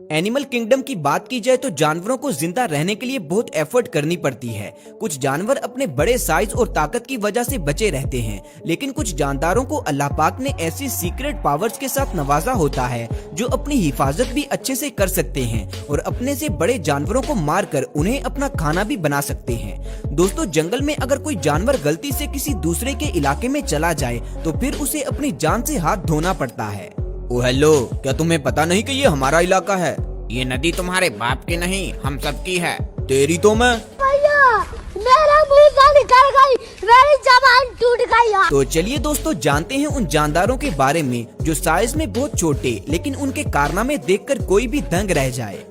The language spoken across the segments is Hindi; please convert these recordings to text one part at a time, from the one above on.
एनिमल किंगडम की बात की जाए तो जानवरों को जिंदा रहने के लिए बहुत एफर्ट करनी पड़ती है। कुछ जानवर अपने बड़े साइज और ताकत की वजह से बचे रहते हैं, लेकिन कुछ जानदारों को अल्लाह पाक ने ऐसी सीक्रेट पावर्स के साथ नवाजा होता है जो अपनी हिफाजत भी अच्छे से कर सकते हैं और अपने से बड़े जानवरों को मारकर उन्हें अपना खाना भी बना सकते हैं। दोस्तों, जंगल में अगर कोई जानवर गलती से किसी दूसरे के इलाके में चला जाए तो फिर उसे अपनी जान से हाथ धोना पड़ता है। ओ हेलो, क्या तुम्हें पता नहीं कि ये हमारा इलाका है? ये नदी तुम्हारे बाप की नहीं, हम सबकी है। तेरी तो मैं। भैया, मेरा मुंह से निकल गई, मेरी जबान टूट गई। तो चलिए दोस्तों, जानते हैं उन जानदारों के बारे में जो साइज में बहुत छोटे लेकिन उनके कारनामे देखकर कोई भी दंग रह जाए।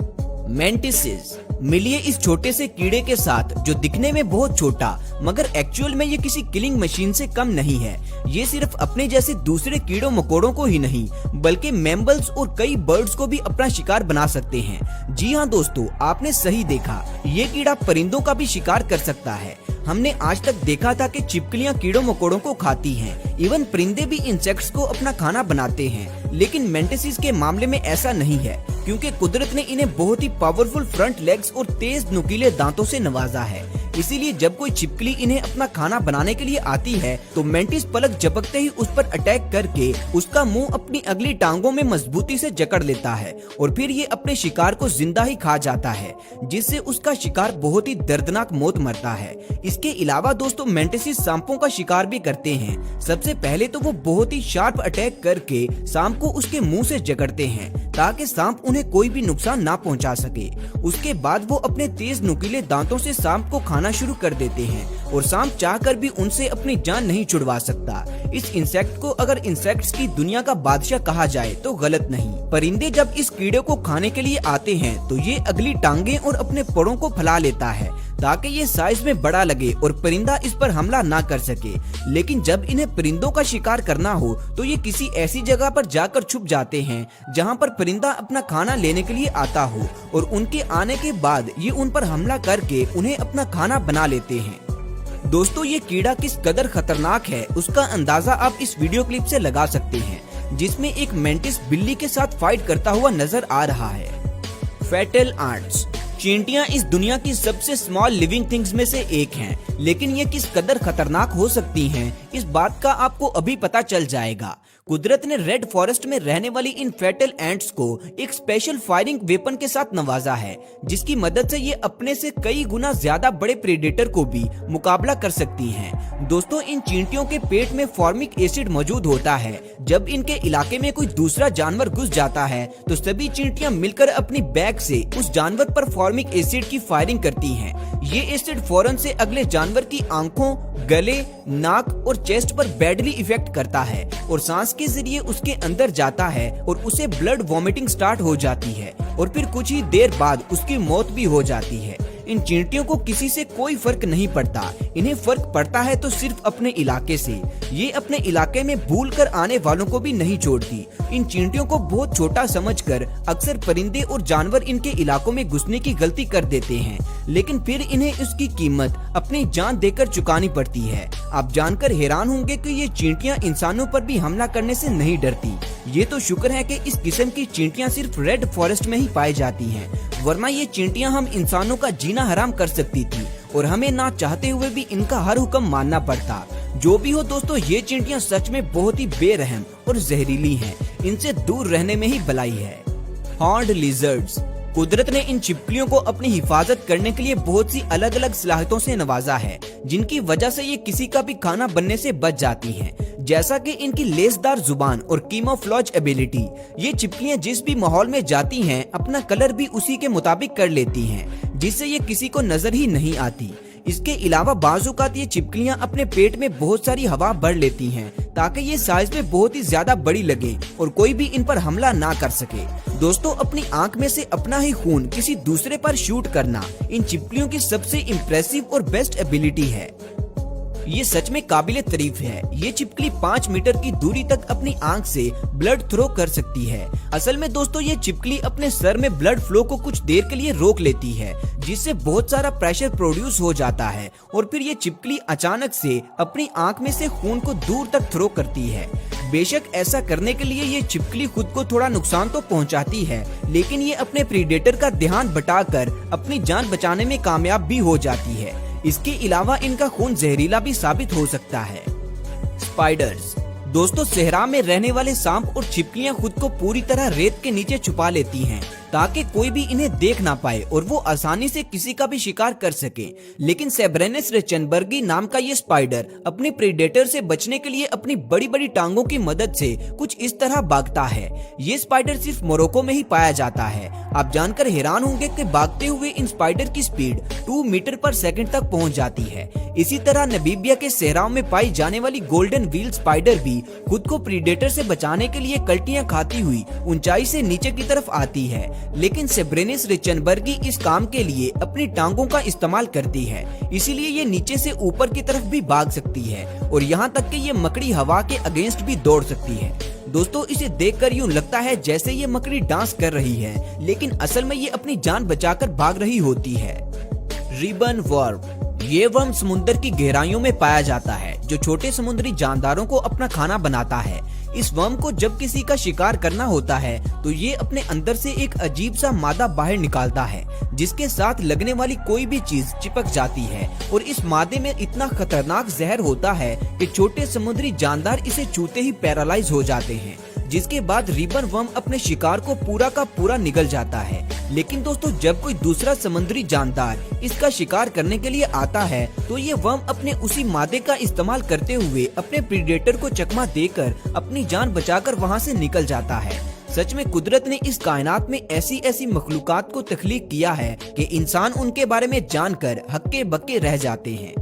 मेंटिसेस। मिलिए इस छोटे से कीड़े के साथ जो दिखने में बहुत छोटा मगर एक्चुअल में ये किसी किलिंग मशीन से कम नहीं है। ये सिर्फ अपने जैसे दूसरे कीड़ों मकोड़ों को ही नहीं बल्कि मैमल्स और कई बर्ड्स को भी अपना शिकार बना सकते हैं। जी हाँ दोस्तों, आपने सही देखा, ये कीड़ा परिंदों का भी शिकार कर सकता है। हमने आज तक देखा था कि छिपकलियां कीड़ों मकोड़ों को खाती हैं, इवन परिंदे भी इंसेक्ट्स को अपना खाना बनाते हैं, लेकिन मेंटिसेस के मामले में ऐसा नहीं है क्योंकि कुदरत ने इन्हें बहुत ही पावरफुल फ्रंट लेग्स और तेज नुकीले दांतों से नवाजा है। इसीलिए जब कोई छिपकली इन्हें अपना खाना बनाने के लिए आती है तो मेंटिस पलक झपकते ही उस पर अटैक करके उसका मुंह अपनी अगली टांगों में मजबूती से जकड़ लेता है और फिर ये अपने शिकार को जिंदा ही खा जाता है, जिससे उसका शिकार बहुत ही दर्दनाक मौत मरता है। इसके अलावा दोस्तों, मेंटिस सांपों का शिकार भी करते हैं। सबसे पहले तो वो बहुत ही शार्प अटैक करके सांप को उसके मुंह से जकड़ते हैं ताकि सांप उन्हें कोई भी नुकसान ना पहुंचा सके। उसके बाद वो अपने तेज नुकीले दांतों से सांप को खाना शुरू कर देते हैं और सांप चाहकर भी उनसे अपनी जान नहीं छुड़वा सकता। इस इंसेक्ट को अगर इंसेक्ट्स की दुनिया का बादशाह कहा जाए तो गलत नहीं। परिंदे जब इस कीड़े को खाने के लिए आते हैं तो ये अगली टांगे और अपने परों को फैला लेता है ताकि ये साइज में बड़ा लगे और परिंदा इस पर हमला ना कर सके। लेकिन जब इन्हें परिंदों का शिकार करना हो तो ये किसी ऐसी जगह पर जाकर छुप जाते हैं जहां पर परिंदा अपना खाना लेने के लिए आता हो और उनके आने के बाद ये उन पर हमला करके उन्हें अपना खाना बना लेते हैं। दोस्तों, ये कीड़ा किस कदर खतरनाक है उसका अंदाजा आप इस वीडियो क्लिप से लगा सकते हैं, जिसमें एक मेंटिस बिल्ली के साथ फाइट करता हुआ नजर आ रहा है। Fatal ants. चींटियां इस दुनिया की सबसे स्मॉल लिविंग थिंग्स में से एक हैं, लेकिन ये किस कदर खतरनाक हो सकती हैं इस बात का आपको अभी पता चल जाएगा। कुदरत ने रेड फॉरेस्ट में रहने वाली इन फैटल एंट्स को एक स्पेशल फायरिंग वेपन के साथ नवाजा है, जिसकी मदद से ये अपने से कई गुना ज्यादा बड़े प्रेडेटर को भी मुकाबला कर सकती हैं। दोस्तों, इन चींटियों के पेट में फॉर्मिक एसिड मौजूद होता है। जब इनके इलाके में कोई दूसरा जानवर घुस जाता है तो सभी चींटियां मिलकर अपनी बैग से उस जानवर पर फॉर्मिक एसिड की फायरिंग करती हैं। ये एसिड फौरन से अगले जानवर की आंखों, गले, नाक और चेस्ट पर बैडली इफेक्ट करता है और सांस के जरिए उसके अंदर जाता है और उसे ब्लड वॉमिटिंग स्टार्ट हो जाती है और फिर कुछ ही देर बाद उसकी मौत भी हो जाती है। इन चींटियों को किसी से कोई फर्क नहीं पड़ता, इन्हें फर्क पड़ता है तो सिर्फ अपने इलाके से। ये अपने इलाके में भूल कर आने वालों को भी नहीं छोड़ती। इन चींटियों को बहुत छोटा समझकर अक्सर परिंदे और जानवर इनके इलाकों में घुसने की गलती कर देते हैं, लेकिन फिर इन्हें उसकी कीमत अपनी जान देकर चुकानी पड़ती है। आप जानकर हैरान होंगे कि ये चींटियां इंसानों पर भी हमला करने से नहीं डरती। ये तो शुक्र है कि इस किस्म की चींटियां सिर्फ रेड फॉरेस्ट में ही पाई जाती हैं, वरना ये चींटियां हम इंसानों का जीना हराम कर सकती थी और हमें ना चाहते हुए भी इनका हर हुक्म मानना पड़ता। जो भी हो दोस्तों, ये चींटियां सच में बहुत ही बेरहम और जहरीली हैं। इनसे दूर रहने में ही भलाई है। Horned lizards. कुदरत ने इन छिपकलियों को अपनी हिफाजत करने के लिए बहुत सी अलग अलग सलाहियतों से नवाजा है, जिनकी वजह से ये किसी का भी खाना बनने से बच जाती हैं। जैसा कि इनकी लेसदार जुबान और कीमोफ्लेज एबिलिटी। ये छिपकलियां जिस भी माहौल में जाती हैं अपना कलर भी उसी के मुताबिक कर लेती हैं, जिससे ये किसी को नजर ही नहीं आती। इसके अलावा बाज़-औक़ात ये छिपकलियां अपने पेट में बहुत सारी हवा भर लेती हैं ताकि ये साइज में बहुत ही ज्यादा बड़ी लगे और कोई भी इन पर हमला ना कर सके। दोस्तों, अपनी आंख में से अपना ही खून किसी दूसरे पर शूट करना इन छिपकलियों की सबसे इम्प्रेसिव और बेस्ट एबिलिटी है। ये सच में काबिले तारीफ है। ये छिपकली 5 मीटर की दूरी तक अपनी आंख से ब्लड थ्रो कर सकती है। असल में दोस्तों ये छिपकली अपने सर में ब्लड फ्लो को कुछ देर के लिए रोक लेती है, जिससे बहुत सारा प्रेशर प्रोड्यूस हो जाता है और फिर ये छिपकली अचानक से अपनी आंख में से खून को दूर तक थ्रो करती है। बेशक ऐसा करने के लिए ये छिपकली खुद को थोड़ा नुकसान तो पहुंचाती है, लेकिन ये अपने प्रीडेटर का ध्यान बटाकर अपनी जान बचाने में कामयाब भी हो जाती है। इसके अलावा इनका खून जहरीला भी साबित हो सकता है। स्पाइडर्स दोस्तों, सहरा में रहने वाले सांप और छिपकलियां खुद को पूरी तरह रेत के नीचे छुपा लेती हैं ताकि कोई भी इन्हें देख ना पाए और वो आसानी से किसी का भी शिकार कर सके। लेकिन सेब्रेनिस रेचनबर्गी नाम का ये स्पाइडर अपने प्रेडेटर से बचने के लिए अपनी बड़ी बड़ी टांगों की मदद से कुछ इस तरह भागता है। ये स्पाइडर सिर्फ मोरक्को में ही पाया जाता है। आप जानकर हैरान होंगे कि भागते हुए इन स्पाइडर की स्पीड 2 मीटर पर सेकंड तक पहुंच जाती है। इसी तरह नमीबिया के सहराओं में पाई जाने वाली गोल्डन व्हील स्पाइडर भी खुद को प्रीडेटर से बचाने के लिए कल्टियां खाती हुई ऊंचाई से नीचे की तरफ आती है, लेकिन सेब्रेनिस रेचनबर्गी इस काम के लिए अपनी टांगों का इस्तेमाल करती है, इसीलिए ये नीचे से ऊपर की तरफ भी भाग सकती है और यहाँ तक कि ये मकड़ी हवा के अगेंस्ट भी दौड़ सकती है। दोस्तों, इसे देखकर यूं लगता है जैसे ये मकड़ी डांस कर रही है, लेकिन असल में ये अपनी जान बचाकर भाग रही होती है। रिबन वर्म ये वर्म समुद्र की गहराइयों में पाया जाता है, जो छोटे समुद्री जानदारों को अपना खाना बनाता है। इस वर्म को जब किसी का शिकार करना होता है तो ये अपने अंदर से एक अजीब सा मादा बाहर निकालता है, जिसके साथ लगने वाली कोई भी चीज चिपक जाती है और इस मादे में इतना खतरनाक जहर होता है कि छोटे समुद्री जानदार इसे छूते ही पैरालाइज हो जाते हैं, जिसके बाद रिबन वर्म अपने शिकार को पूरा का पूरा निगल जाता है। लेकिन दोस्तों, जब कोई दूसरा समुद्री जानदार इसका शिकार करने के लिए आता है तो ये वर्म अपने उसी मादे का इस्तेमाल करते हुए अपने प्रीडेटर को चकमा देकर अपनी जान बचाकर वहाँ से निकल जाता है। सच में कुदरत ने इस कायनात में ऐसी ऐसी मखलूकात को तख्लीक किया है कि इंसान उनके बारे में जानकर हक्के बक्के रह जाते हैं।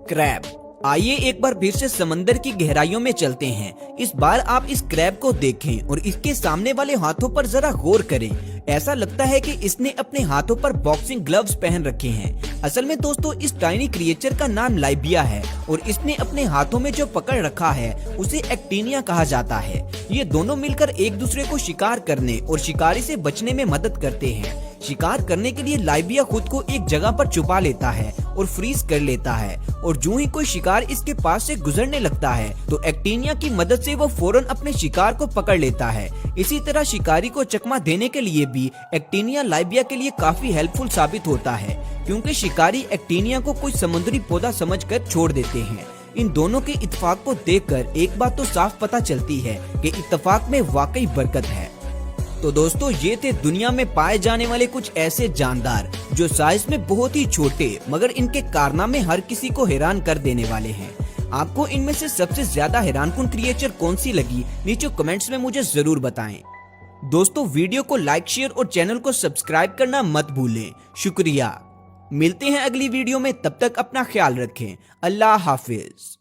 क्रैब आइए एक बार फिर से समंदर की गहराइयों में चलते हैं। इस बार आप इस क्रैब को देखें और इसके सामने वाले हाथों पर जरा गौर करें। ऐसा लगता है कि इसने अपने हाथों पर बॉक्सिंग ग्लव्स पहन रखे हैं। असल में दोस्तों, इस टाइनी क्रिएचर का नाम लाइबिया है और इसने अपने हाथों में जो पकड़ रखा है उसे एक्टिनिया कहा जाता है। ये दोनों मिलकर एक दूसरे को शिकार करने और शिकारी से बचने में मदद करते हैं। शिकार करने के लिए लाइबिया खुद को एक जगह पर छुपा लेता है और फ्रीज कर लेता है और जो ही कोई शिकार इसके पास से गुजरने लगता है तो एक्टिनिया की मदद से वो फौरन अपने शिकार को पकड़ लेता है। इसी तरह शिकारी को चकमा देने के लिए भी एक्टिनिया लाइबिया के लिए काफी हेल्पफुल साबित होता है, क्योंकि शिकारी एक्टिनिया को कोई समुद्री पौधा समझकर छोड़ देते हैं। इन दोनों के इत्तेफाक को देखकर एक बात तो साफ पता चलती है कि इत्तेफाक में वाकई बरकत है। तो दोस्तों, ये थे दुनिया में पाए जाने वाले कुछ ऐसे जानदार जो साइज में बहुत ही छोटे मगर इनके कारनामे हर किसी को हैरान कर देने वाले हैं। आपको इनमें से सबसे ज्यादा हैरानकुन क्रिएचर कौन सी लगी, नीचे कमेंट्स में मुझे जरूर बताएं। दोस्तों, वीडियो को लाइक, शेयर और चैनल को सब्सक्राइब करना मत भूलें। शुक्रिया। मिलते हैं अगली वीडियो में, तब तक अपना ख्याल रखें। अल्लाह हाफिज।